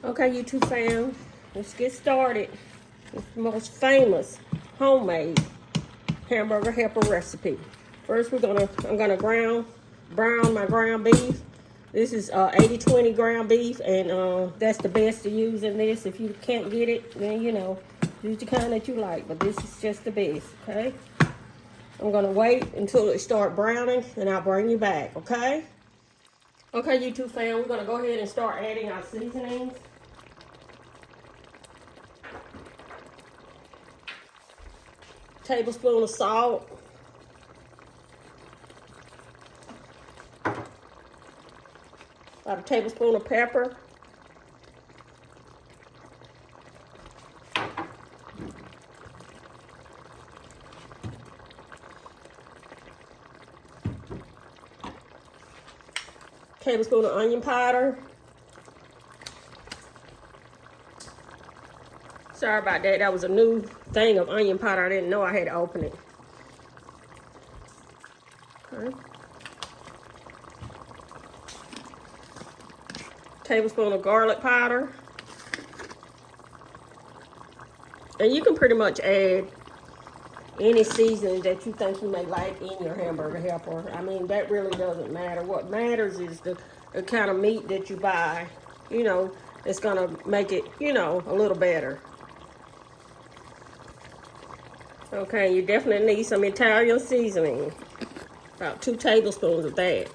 Okay, YouTube fam, let's get started. It's the most famous homemade hamburger helper recipe. First, I'm gonna brown my ground beef. This is 80/20 ground beef, and that's the best to use in this. If you can't get it, then use the kind that you like. But this is just the best. Okay. I'm gonna wait until it start browning, and I'll bring you back. Okay. Okay, YouTube fam, we're gonna go ahead and start adding our seasonings. Tablespoon of salt. About a tablespoon of pepper. Tablespoon of onion powder. Sorry about that. That was a new thing of onion powder. I didn't know I had to open it. Okay. Tablespoon of garlic powder. And you can pretty much add any seasoning that you think you may like in your hamburger helper. I mean, that really doesn't matter. What matters is the kind of meat that you buy. It's going to make it, a little better. Okay, you definitely need some Italian seasoning. About 2 tablespoons of that.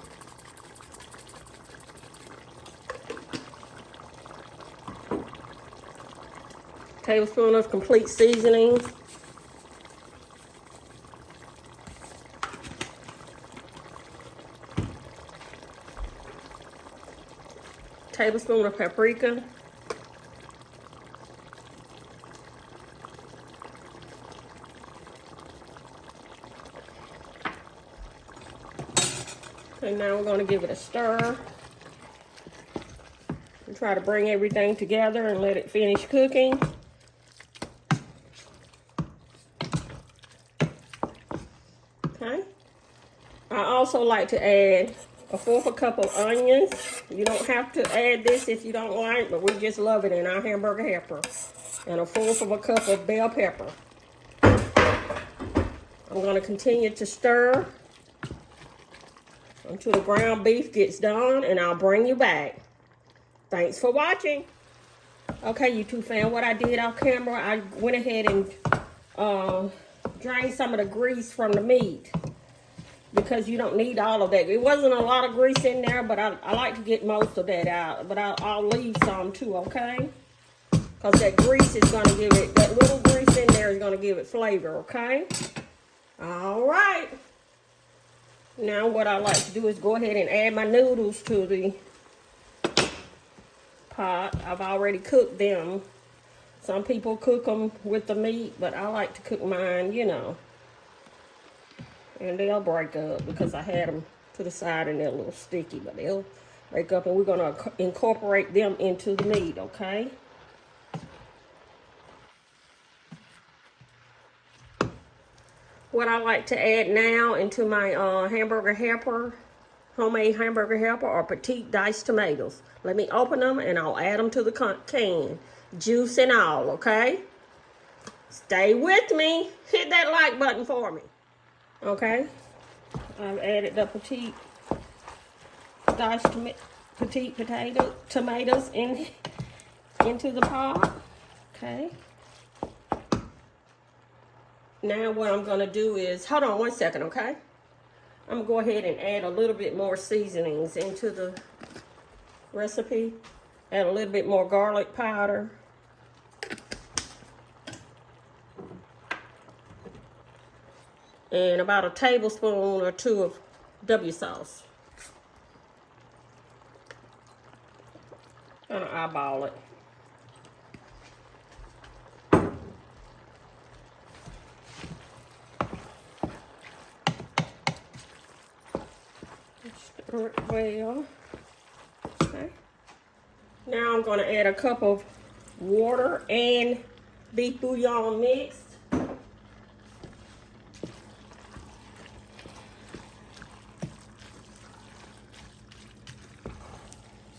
Tablespoon of complete seasoning. Tablespoon of paprika. And now we're going to give it a stir. And try to bring everything together and let it finish cooking. Okay. I also like to add 1/4 cup of onions. You don't have to add this if you don't like, but we just love it in our hamburger helper. And 1/4 cup of bell pepper. I'm going to continue to stir until the ground beef gets done, and I'll bring you back. Thanks for watching. Okay, YouTube fam, what I did off camera, I went ahead and drained some of the grease from the meat, because you don't need all of that. It wasn't a lot of grease in there, but I like to get most of that out. But I'll leave some too, okay? Because that grease is going to give it, that little grease in there is going to give it flavor, okay? All right. Now what I like to do is go ahead and add my noodles to the pot. I've already cooked them. Some people cook them with the meat, but I like to cook mine, and they'll break up because I had them to the side and they're a little sticky, but they'll break up, and we're going to incorporate them into the meat, okay? What I like to add now into my hamburger helper, homemade hamburger helper, are petite diced tomatoes. Let me open them and I'll add them to the can, juice and all, okay? Stay with me. Hit that like button for me. Okay, I've added the petite diced tomatoes into the pot. Okay. Now what I'm gonna do is, hold on 1 second, okay? I'm gonna go ahead and add a little bit more seasonings into the recipe. Add a little bit more garlic powder. And about a tablespoon or 2 of W sauce. Gonna eyeball it. Stir it well. Okay. Now I'm gonna add a cup of water and beef bouillon mixed.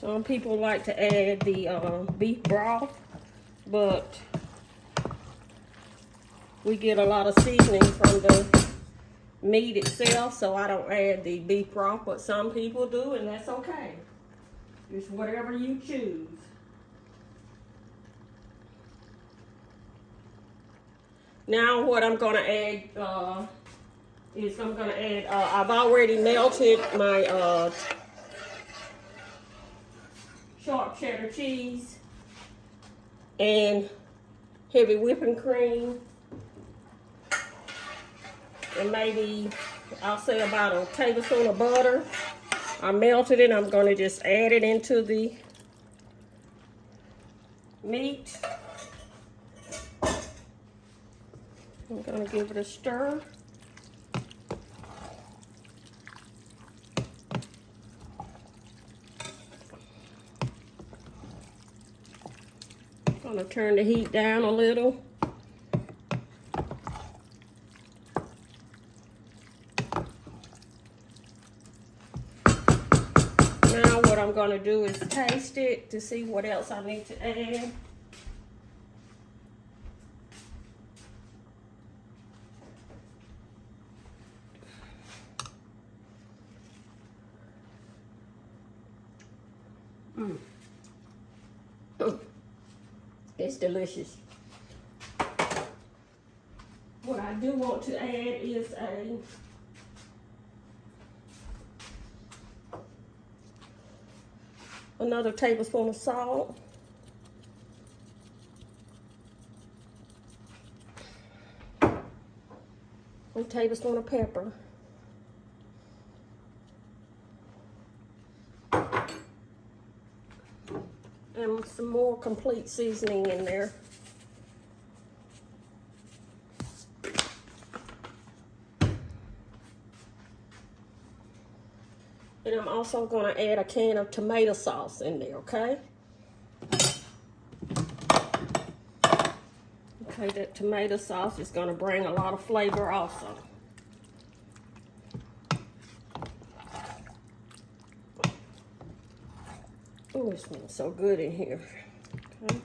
So Some people like to add the beef broth, but we get a lot of seasoning from the meat itself, so I don't add the beef broth, but some people do, and that's okay. It's whatever you choose. Now what I'm going to add is I've already melted my sharp cheddar cheese and heavy whipping cream, and maybe I'll say about a tablespoon of butter. I melted it. I'm going to just add it into the meat. I'm going to give it a stir. I'm going to turn the heat down a little. Now what I'm going to do is taste it to see what else I need to add. It's delicious. What I do want to add is another tablespoon of salt. A tablespoon of pepper. And some more complete seasoning in there. And I'm also going to add a can of tomato sauce in there, okay? Okay, that tomato sauce is going to bring a lot of flavor also. Oh, it smells so good in here. Okay.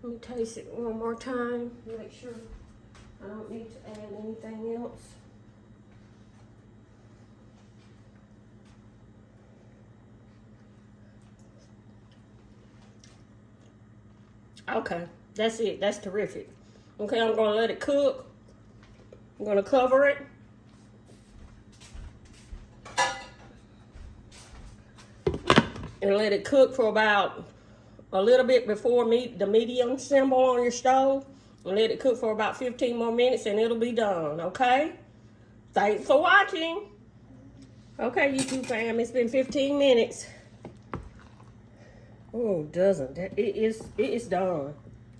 Let me taste it one more time. Make sure I don't need to add anything else. Okay, that's it. That's terrific. Okay, I'm going to let it cook. I'm going to cover it. And let it cook for about a little bit before the medium symbol on your stove. And let it cook for about 15 more minutes and it'll be done, okay? Thanks for watching. Okay, YouTube fam, it's been 15 minutes. Oh, doesn't that it is done.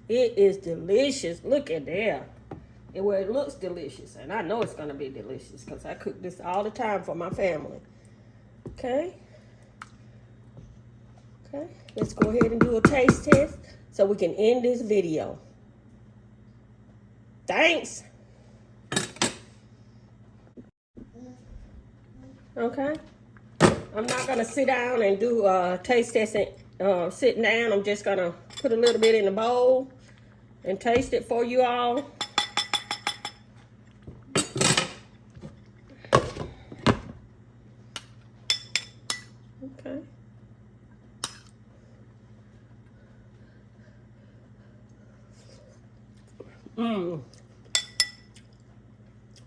It is delicious. Look at that. Well, it looks delicious, and I know it's gonna be delicious because I cook this all the time for my family. Okay. Okay, let's go ahead and do a taste test so we can end this video. Thanks. Okay. I'm not gonna sit down and do a taste testing sitting down. I'm just gonna put a little bit in the bowl and taste it for you all. Okay.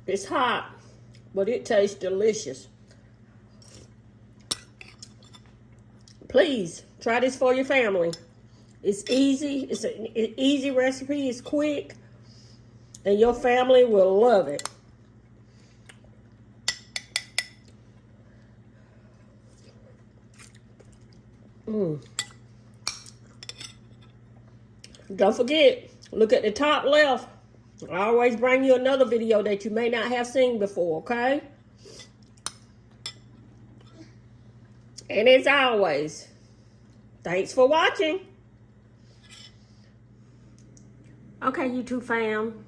It's hot, but it tastes delicious. Please try this for your family. It's easy. It's an easy recipe. It's quick, and your family will love it. Don't forget, look at the top left. I always bring you another video that you may not have seen before, okay? And as always, thanks for watching. Okay, YouTube fam.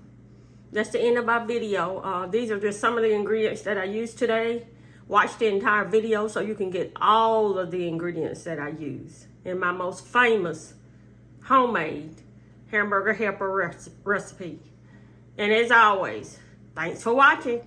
That's the end of our video. These are just some of the ingredients that I used today. Watch the entire video so you can get all of the ingredients that I use in my most famous homemade hamburger helper recipe. And as always, thanks for watching.